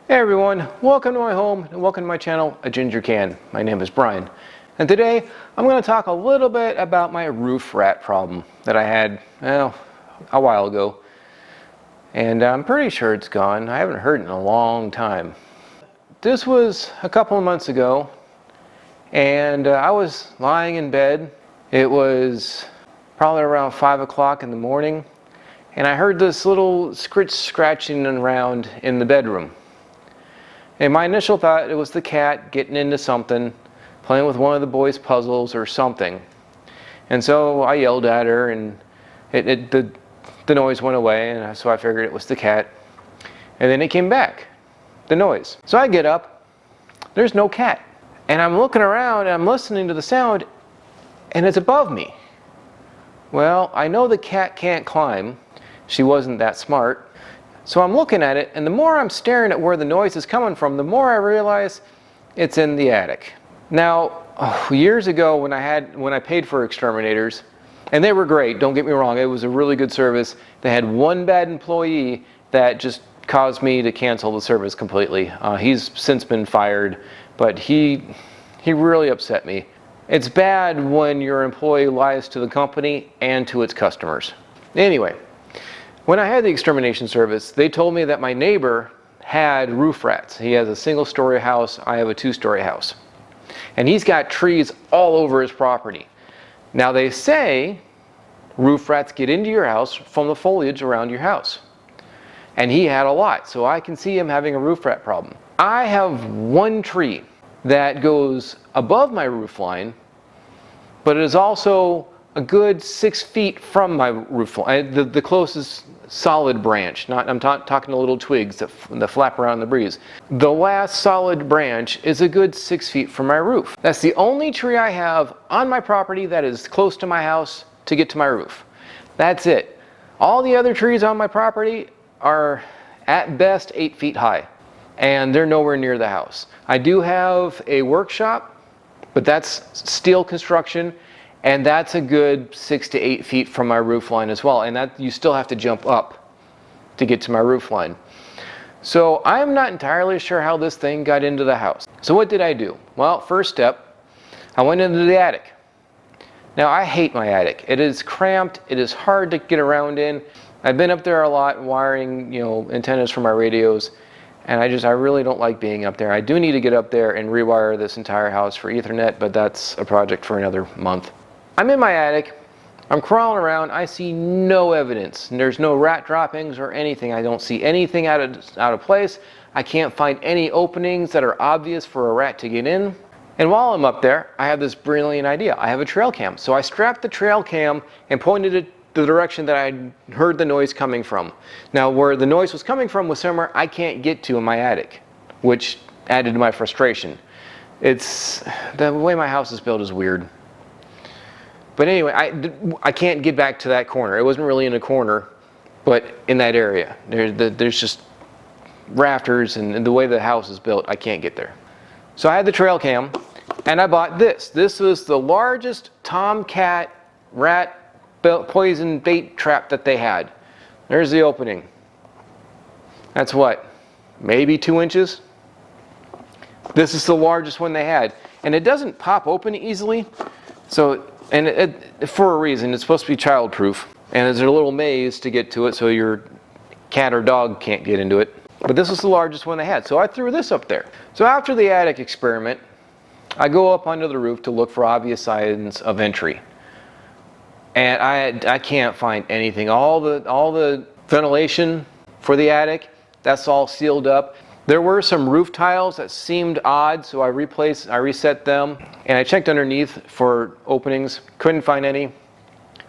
Hey everyone, welcome to my home and welcome to my channel, A Ginger Can. My name is Brian, and today I'm going to talk a little bit about my roof rat problem that I had, a while ago. And I'm pretty sure it's gone. I haven't heard it in a long time. This was a couple of months ago, and I was lying in bed. It was probably around 5 o'clock in the morning, and I heard this little scratching around in the bedroom. And my initial thought, it was the cat getting into something, playing with one of the boys' puzzles or something. And so I yelled at her, and the noise went away, and so I figured it was the cat. And then it came back, the noise. So I get up, there's no cat. And I'm looking around, and I'm listening to the sound, and it's above me. Well, I know the cat can't climb. She wasn't that smart. So I'm looking at it, and the more I'm staring at where the noise is coming from, the more I realize it's in the attic. Now, years ago when I paid for exterminators, and they were great, don't get me wrong, it was a really good service. They had one bad employee that just caused me to cancel the service completely. He's since been fired, but he really upset me. It's bad when your employee lies to the company and to its customers. Anyway, when I had the extermination service, they told me that my neighbor had roof rats. He has a single-story house, I have a two-story house. And he's got trees all over his property. Now they say roof rats get into your house from the foliage around your house. And he had a lot, so I can see him having a roof rat problem. I have one tree that goes above my roof line, but it is also a good 6 feet from my roof line, the closest solid branch. I'm talking the little twigs that flap around in the breeze. The last solid branch is a good 6 feet from my roof. That's the only tree I have on my property that is close to my house to get to my roof. That's it. All the other trees on my property are at best 8 feet high, and they're nowhere near the house. I do have a workshop, but that's steel construction, and that's a good 6 to 8 feet from my roof line as well. And that you still have to jump up to get to my roof line. So I'm not entirely sure how this thing got into the house. So what did I do? Well, first step, I went into the attic. Now I hate my attic. It is cramped. It is hard to get around in. I've been up there a lot wiring, antennas for my radios. And I really don't like being up there. I do need to get up there and rewire this entire house for Ethernet, but that's a project for another month. I'm in my attic, I'm crawling around, I see no evidence. There's no rat droppings or anything. I don't see anything out of place. I can't find any openings that are obvious for a rat to get in. And while I'm up there, I have this brilliant idea. I have a trail cam. So I strapped the trail cam and pointed it the direction that I heard the noise coming from. Now where the noise was coming from was somewhere I can't get to in my attic, which added to my frustration. The way my house is built is weird. But anyway, I can't get back to that corner. It wasn't really in a corner, but in that area. There's just rafters, and the way the house is built, I can't get there. So I had the trail cam, and I bought this. This was the largest tomcat rat poison bait trap that they had. There's the opening. That's what, maybe 2 inches? This is the largest one they had. And it doesn't pop open easily. So, for a reason, it's supposed to be child-proof. And there's a little maze to get to it so your cat or dog can't get into it. But this was the largest one they had. So I threw this up there. So after the attic experiment, I go up onto the roof to look for obvious signs of entry. And I can't find anything. All the ventilation for the attic, that's all sealed up. There were some roof tiles that seemed odd, so I reset them, and I checked underneath for openings. Couldn't find any.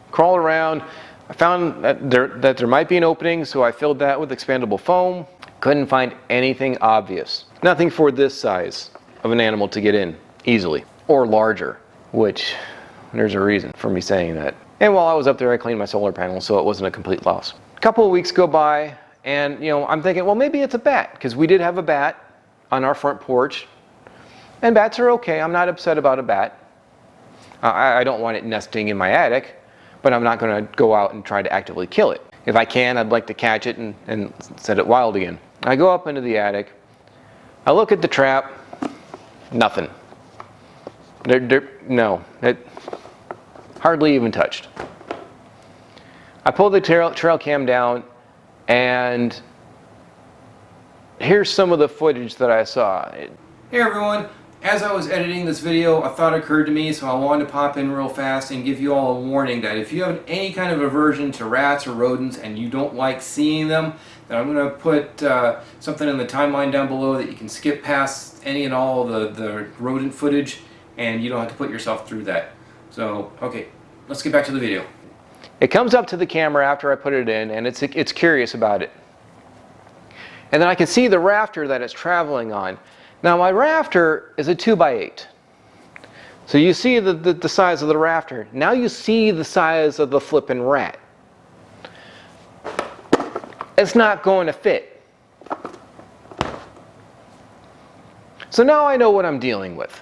Crawled around. I found that there might be an opening, so I filled that with expandable foam. Couldn't find anything obvious. Nothing for this size of an animal to get in easily, or larger, which there's a reason for me saying that. And while I was up there, I cleaned my solar panel, so it wasn't a complete loss. A couple of weeks go by, and I'm thinking, well, maybe it's a bat, because we did have a bat on our front porch. And bats are okay. I'm not upset about a bat. I don't want it nesting in my attic, but I'm not going to go out and try to actively kill it. If I can, I'd like to catch it and set it wild again. I go up into the attic, I look at the trap, nothing. No, it hardly even touched. I pulled the trail cam down, and here's some of the footage that I saw. Hey everyone, as I was editing this video, a thought occurred to me, so I wanted to pop in real fast and give you all a warning that if you have any kind of aversion to rats or rodents and you don't like seeing them, then I'm going to put something in the timeline down below that you can skip past any and all the rodent footage, and you don't have to put yourself through that. So, okay, let's get back to the video. It comes up to the camera after I put it in, and it's curious about it. And then I can see the rafter that it's traveling on. Now my rafter is a 2x8. So you see the size of the rafter. Now you see the size of the flippin' rat. It's not going to fit. So now I know what I'm dealing with.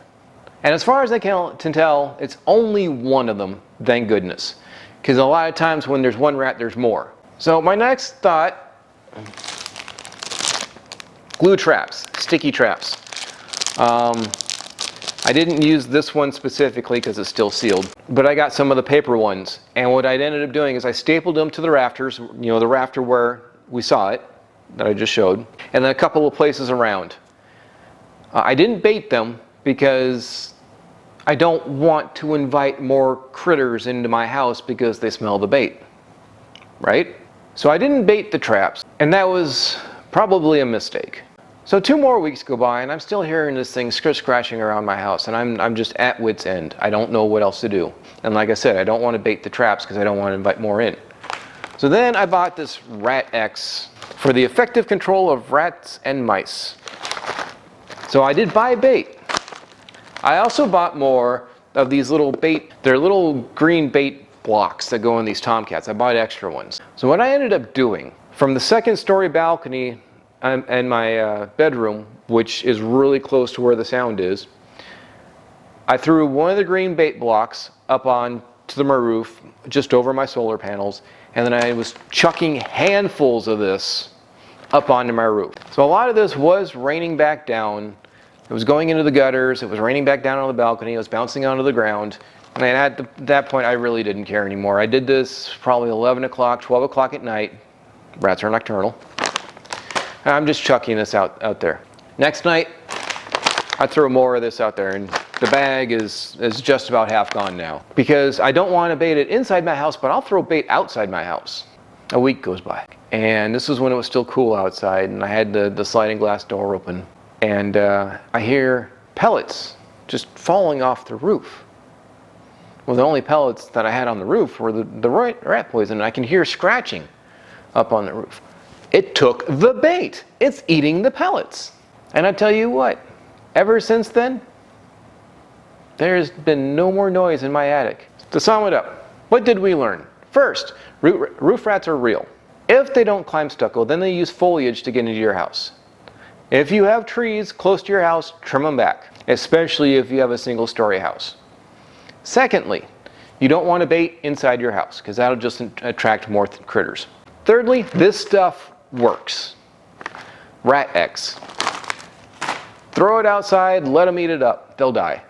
And as far as I can tell, it's only one of them, thank goodness. Because a lot of times when there's one rat, there's more. So my next thought, glue traps, sticky traps. I didn't use this one specifically because it's still sealed, but I got some of the paper ones. And what I ended up doing is I stapled them to the rafters, you know, the rafter where we saw it, that I just showed, and then a couple of places around. I didn't bait them because I don't want to invite more critters into my house because they smell the bait, right? So I didn't bait the traps, and that was probably a mistake. So 2 more weeks go by, and I'm still hearing this thing scratching around my house, and I'm just at wit's end. I don't know what else to do. And like I said, I don't want to bait the traps because I don't want to invite more in. So then I bought this Rat X for the effective control of rats and mice. So I did buy bait. I also bought more of these little bait, they're little green bait blocks that go in these tomcats. I bought extra ones. So what I ended up doing, from the 2nd story balcony and my bedroom, which is really close to where the sound is, I threw one of the green bait blocks up on to my roof, just over my solar panels, and then I was chucking handfuls of this up onto my roof. So a lot of this was raining back down. It was going into the gutters, it was raining back down on the balcony, it was bouncing onto the ground, and at that point I really didn't care anymore. I did this probably 11 o'clock, 12 o'clock at night. Rats are nocturnal. I'm just chucking this out there. Next night, I throw more of this out there, and the bag is just about half gone now. Because I don't want to bait it inside my house, but I'll throw bait outside my house. A week goes by, and this is when it was still cool outside, and I had the sliding glass door open. And I hear pellets just falling off the roof. Well, the only pellets that I had on the roof were the rat poison, and I can hear scratching up on the roof. It took the bait. It's eating the pellets. And I tell you what, ever since then, there's been no more noise in my attic. To sum it up, what did we learn? First, roof rats are real. If they don't climb stucco, then they use foliage to get into your house. If you have trees close to your house, trim them back, especially if you have a single-story house. Secondly, you don't want to bait inside your house because that'll just attract more critters. Thirdly, this stuff works. Rat X. Throw it outside, let them eat it up. They'll die.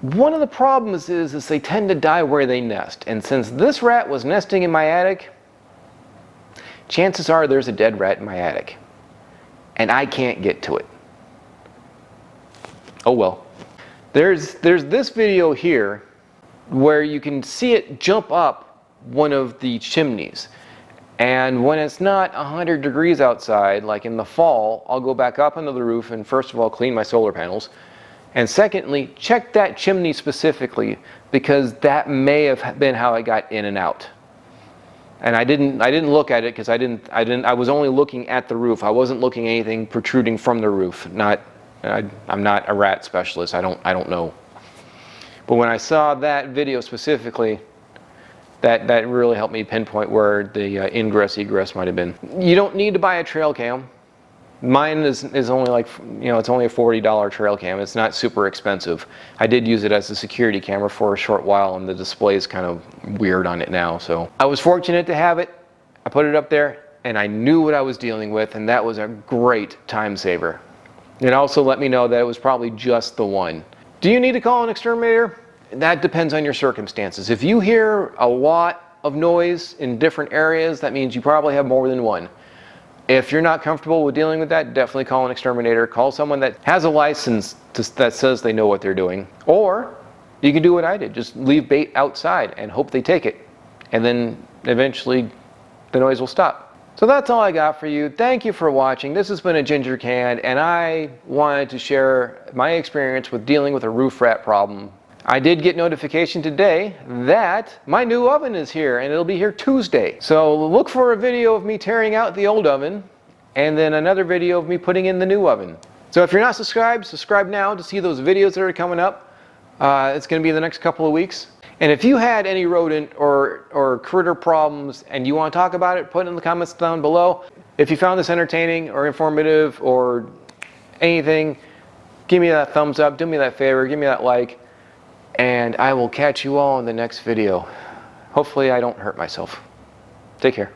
One of the problems is they tend to die where they nest. And since this rat was nesting in my attic, chances are there's a dead rat in my attic. And I can't get to it. Oh well. There's this video here where you can see it jump up one of the chimneys. And when it's not 100 degrees outside, like in the fall, I'll go back up onto the roof and first of all clean my solar panels. And secondly, check that chimney specifically because that may have been how I got in and out. And I didn't look at it because I was only looking at the roof. I wasn't looking at anything protruding from the roof. I'm not a rat specialist. I don't know. But when I saw that video specifically, that really helped me pinpoint where the ingress egress might have been. You don't need to buy a trail cam. Mine is only like, it's only a $40 trail cam. It's not super expensive. I did use it as a security camera for a short while, and the display is kind of weird on it now. So I was fortunate to have it. I put it up there, and I knew what I was dealing with, and that was a great time saver. And also let me know that it was probably just the one. Do you need to call an exterminator? That depends on your circumstances. If you hear a lot of noise in different areas, that means you probably have more than one. If you're not comfortable with dealing with that, definitely call an exterminator. Call someone that has a license that says they know what they're doing. Or you can do what I did. Just leave bait outside and hope they take it. And then eventually the noise will stop. So that's all I got for you. Thank you for watching. This has been a Ginger Can, and I wanted to share my experience with dealing with a roof rat problem. I did get notification today that my new oven is here, and it'll be here Tuesday. So look for a video of me tearing out the old oven, and then another video of me putting in the new oven. So if you're not subscribed, subscribe now to see those videos that are coming up. It's going to be the next couple of weeks. And if you had any rodent or critter problems and you want to talk about it, put it in the comments down below. If you found this entertaining or informative or anything, give me that thumbs up, do me that favor, give me that like, and I will catch you all in the next video. Hopefully I don't hurt myself. Take care.